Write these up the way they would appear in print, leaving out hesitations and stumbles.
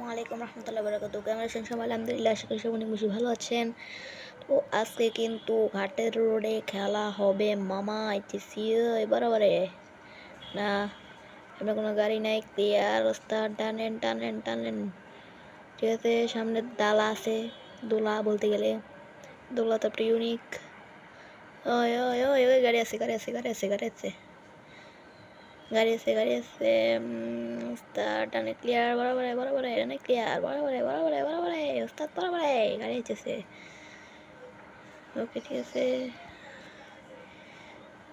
আসসালামু আলাইকুম রহমতুল্লাহ বারাকাতুহু। কেমন আছেন সবাই? আলহামদুলিল্লাহ, আশা করি সবাই অনেক বেশি ভালো আছেন। তো আজকে কিন্তু ঘাটের রোডে খেলা হবে মামা আইতেছি বরাবরে না, সামনে কোনো গাড়ি নাই, ক্লিয়ার রাস্তা, টানেন টানেন টানেন। ঠিক আছে, সামনে ডালা আছে, দোলা বলতে গেলে দোলা, তারপরে ইউনিক। ওই ওই ওই ওই গাড়ি আছে গাড়ি আছে গাড়ি আছে গাড়ি আছে গাড়ি আছে গাড়ি আছে উস্তাদ ডানে ক্লিয়ার, বরাবরে বরাবরে ডানে ক্লিয়ার, বরাবরে বরাবরে বরাবরে উস্তাদ বরাবরে গাড়ি আছে। ওকে ঠিক আছে,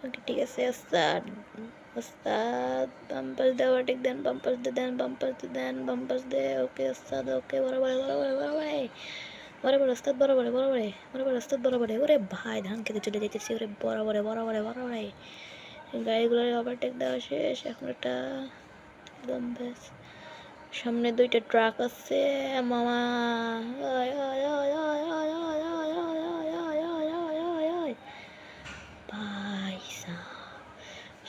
ওকে ঠিক আছে উস্তাদ। উস্তাদ বাম্পাস দে, ওভারটেক দেন, বাম্পাস দে দেন, বাম্পাস দে দেন, বাম্পাস দে। ওকে উস্তাদ, ওকে বরাবরে বরাবরে বরাবরে বরাবরে উস্তাদ, বরাবরে বরাবরে বরাবরে উস্তাদ, বরাবরে। ওরে ভাই ধান খেতে চলে যেতেছি, ওরে বরাবরে বরাবরে বরাবরে। গাড়িগুলোর ওভারটেক দেওয়া শেষ, এখন একটা একদম বেশ। সামনে দুইটা ট্রাক আছে মামা। ওই ওই ওই ওই ওই ওই ওই ওই ওই ওই ওই ওই ওই ওই ভাই সাব,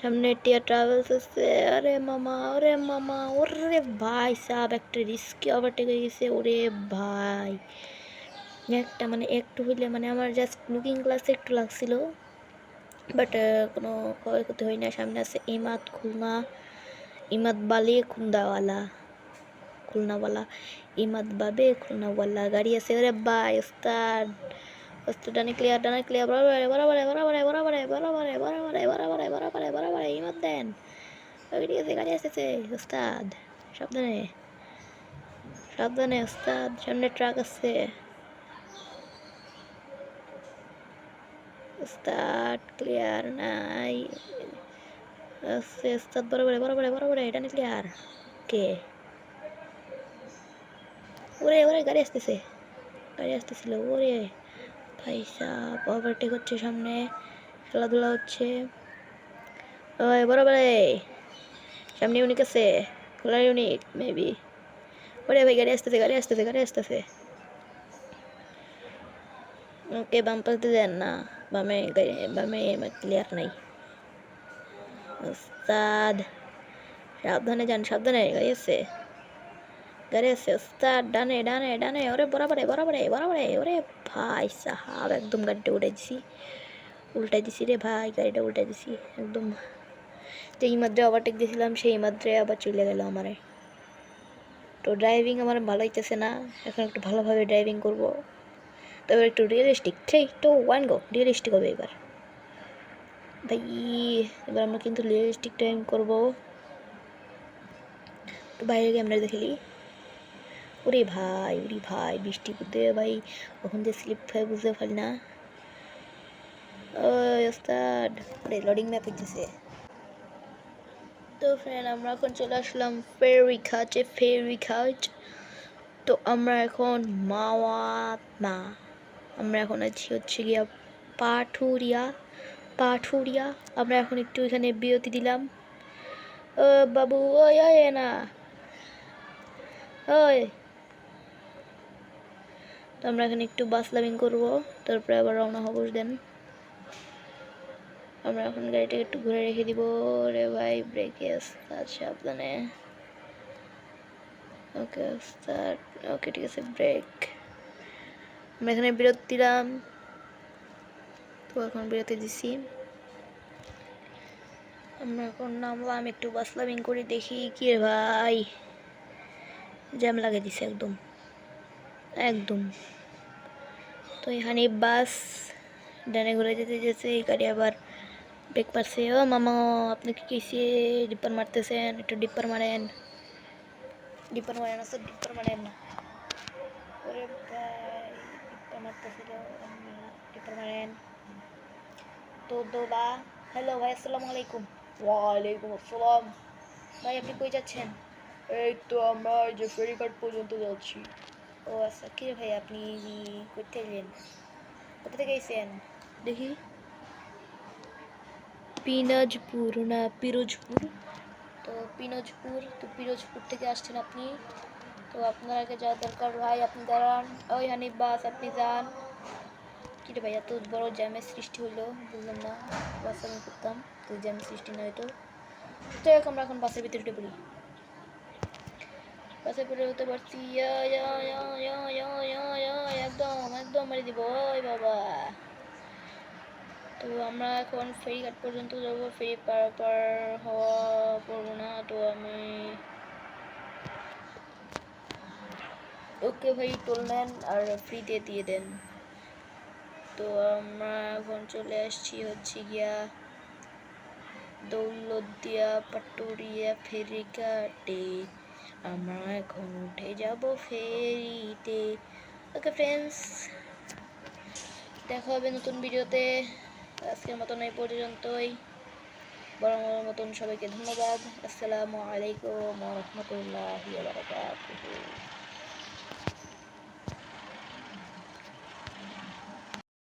সামনে টিয়া ট্রাভেলস আছে। আরে মামা, ওরে মামা, ওরে ভাই সাব, একটা রিস্কি ওভারটেক হয়ে গেছে। ওরে ভাই একটা মানে একটু হইলে মানে আমার জাস্ট লুকিং গ্লাসে একটু লাগছিল, বাট কোনো ক্ষয়ক্ষতি হয় না। সামনে আছে ইমাদ খুলনা, ইমাদ বালি খুন্দাওয়ালা, খুলনাওয়ালা ইমাদ বাবে খুলনাওয়ালা গাড়ি আছে। ওরে ভাই ওস্তাদ, ওস্তাদ ডানে ক্লিয়ার, ডানে ক্লিয়ার, বরাবরে বরাবরে বরাবরে বরাবরে বরাবরে বরাবরে বরাবরে বরাবরে বরাবরে ইমাদ দেন। ওকে ঠিক আছে, গাড়ি আসতেছে ওস্তাদ, সাবধানে সাবধানে ওস্তাদ, সামনে ট্রাক আছে ওস্তাদ, ক্লিয়ার নাই আছে ওস্তাদ, বরাবরে বরাবরে বরাবরে ডানে ক্লিয়ার। ওকে, ওরে ওরে গাড়ি আসতেছে, গাড়ি আসতেছিল। ওরে ভাই সাব, ওভারটেক হচ্ছে, সামনে খেলাধুলা হচ্ছে। ওই বরাবর সামনে ইউনিক আছে, খোলার ইউনিক মেবি। ওরে ভাই গাড়ি আসতেছে গাড়ি আসতেছে গাড়ি আসতেছে। ওকে বাম্পাস দিয়ে দেন না, বামে গাড়ি, বামে ক্লিয়ার নাই ওস্তাদ, সাবধানে যান সাবধানে, গাড়ি আছে গাড়ি আছে ওস্তাদ, ডানে ডানে ডানে। ওরে বরাবরে বরাবরে বরাবরে, ওরে ভাই সাহাব একদম গাড়িটা উঠাই দিছি, উল্টাই দিছি রে ভাই, গাড়িটা উল্টাই দিছি একদম। যেই মাত্রে ওভারটেক দিয়েছিলাম সেই মাত্রে আবার চলে গেল আমারে। তো ড্রাইভিং আমার ভালো হইতেছে না, এখন একটু ভালোভাবে ড্রাইভিং করব, তবে একটু realistic, three two one go, realistic হবে এবার ভাই। এবার আমরা কিন্তু রিয়েলিস্টিক ড্রাইভিং করবো। তো বাইরে ক্যামেরা দেখলি, ওরে ভাই বৃষ্টি পড়তে ভাই, কখন যে স্লিপ খাই বুঝতে পারি না। ওই ওস্তাদ, ওরে লোডিং ম্যাপ হইতেছে। তো ফ্রেন্ড আমরা এখন চলে আসলাম ফেরি ঘাটে, ফেরি ঘাট। তো আমরা এখন মাওয়াত না, আমরা এখন আছি হচ্ছে গিয়া পাঠুরিয়া, পাঠুরিয়া। আমরা এখন একটু এখানে বিরতি দিলাম। ও বাবু, ওই ওই না ওই, তো আমরা এখানে একটু বাস লাভিং করবো, তারপরে আবার রওনা হবো। দেন আমরা এখন গাড়িটাকে একটু ঘুরে রেখে দিব। রে ভাই ব্রেকে ওস্তাদ, সাবধানে। ওকে ওস্তাদ, ওকে ঠিক আছে, ব্রেক। আমরা এখানে বিরতি দিলাম, তো এখন বিরতি দিছি। আমরা এখন নামলাম, একটু বাস লাভিং করে দেখি কি রে ভাই, জ্যাম লাগিয়ে দিছে একদম একদম। তো এখানে বাস ডানে ঘুরে যেতে যেতে এই গাড়ি আবার ব্রেক পারছে। ও মামা, আপনি কি কিসে ডিপার মারতেছেন? একটু ডিপার মারেন, ডিপার মারেন আছে, ডিপার মারেন। ওরে ভাই ডিপার মারতেছিল, ডিপার মারেন। তো দোলা, হ্যালো ভাই, আসসালামু আলাইকুম। ওয়ালাইকুম আসসালাম। ভাই আপনি কই যাচ্ছেন? এই তো আমরা যে ফেরিঘাট পর্যন্ত যাচ্ছি। ও আচ্ছা, কি রে ভাই আপনি কোথা এলেন, কোথা থেকে এসেছেন? দেখি, পিনাজপুর না পিরোজপুর, তো পিরোজপুর, তো পিরোজপুর থেকে আসছেন আপনি। তো আপনার আগে যাওয়ার দরকার ভাই, আপনি দাঁড়ান। ওই হানিফ বাস, আপনি যান। কী রে ভাই এত বড় জ্যামের সৃষ্টি হলো, বুঝলাম না। বাস আমি করতাম তো জ্যামের সৃষ্টি না হয়তো। যাই হোক, আমরা এখন বাসের ভিতরে উঠে পড়ি। পাশে পড়ে হতে পারছি, ইয়া ইয়া ইয়া ইয়া ইয়া ইয়া ইয়া, একদম একদম মেরে দিব, ওই বাবা। তো আমরা এখন ফেরিঘাট পর্যন্ত যাবো, ফেরি পার হওয়া পড়বো না। তো আমি ওকে ভাই টোল নেন আর ফ্রিতে দিয়ে দেন। তো আমরা এখন চলে আসছি হচ্ছে গিয়া দৌলতদিয়া পাটুরিয়া ফেরিঘাটে, আমরা এখন উঠে যাব ফেরিতে। ওকে ফ্রেন্ডস, দেখা হবে নতুন ভিডিওতে। আজকের মতন এই পর্যন্তই। বড় মতন সবাইকে ধন্যবাদ। আসসালামু আলাইকুম ওয়া রাহমাতুল্লাহি ওয়া বারাকাতুহু।